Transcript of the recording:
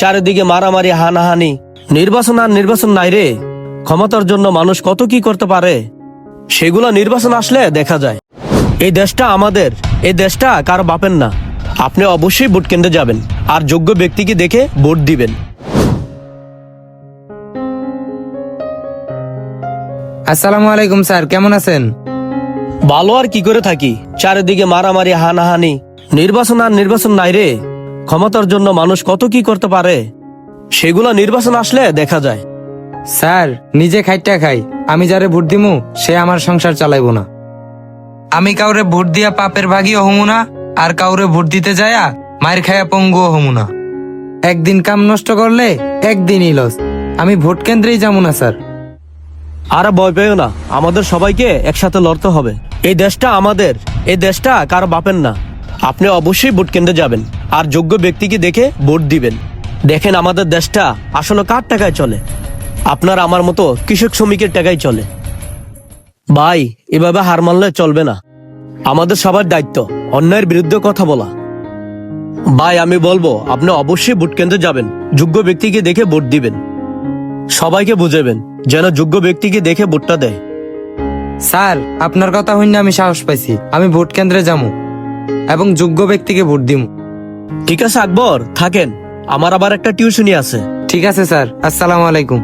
চারিদিকে মারামারি, হানাহানি। নির্বাচন আর নির্বাচন নাই রে। ক্ষমতার জন্য মানুষ কত কি করতে পারে, সেগুলো নির্বাচন আসলে দেখা যায়। এই দেশটা আমাদের, এই দেশটা কারো বাপের না। আপনি অবশ্যই ভোট কেন্দ্রে যাবেন আর যোগ্য ব্যক্তিকে দেখে ভোট দিবেন। আসসালামু আলাইকুম স্যার, কেমন আছেন? ভালো আর কি করে থাকি, চারিদিকে মারামারি, হানাহানি। নির্বাচন আর নির্বাচন নাই রে। ক্ষমতার জন্য মানুষ কত কি করতে পারে, সেগুলো নির্বাচন আসলে দেখা যায়। স্যার, নিজে খাইটা খাই, আমি যারে ভোট দিমু সে আমার সংসার চালাইবো না। আমি কাউরে ভোট দিয়া পাপের ভাগিও হমু না, আর কাউরে ভোট দিতে যায়া মায়ের খায়া পঙ্গুও হমু না। একদিন কাম নষ্ট করলে একদিনই লস। আমি ভোট কেন্দ্রেই যাবো না স্যার। আর ভয় পেও না, আমাদের সবাইকে একসাথে লড়তে হবে। এই দেশটা আমাদের, এই দেশটা কারো বাপের না। আপনি অবশ্যই ভোট কেন্দ্রে যাবেন আর যোগ্য ব্যক্তিকে দেখে ভোট দিবেন। দেখেন আমাদের দেশটা আসলে কার টাকায় চলে? আপনার আমার মতো কৃষক শ্রমিকের টাকায় চলে। ভাই, এভাবে হার মানলে চলবে না। আমাদের সবার দায়িত্ব অন্যায়ের বিরুদ্ধে কথা বলা। ভাই, আমি বলবো আপনি অবশ্যই ভোট কেন্দ্রে যাবেন, যোগ্য ব্যক্তিকে দেখে ভোট দিবেন। সবাইকে বুঝাবেন যেন যোগ্য ব্যক্তিকে দেখে ভোটটা দেয়। স্যার, আপনার কথা হইনা আমি সাহস পাইছি। আমি ভোট কেন্দ্রে যাবো এবং যোগ্য ব্যক্তিকে ভোট দিমু। ঠিক আছে আকবর, থাকেন, আমার আবার একটা টিউশনি আছে। ঠিক আছে স্যার, আসসালামু আলাইকুম।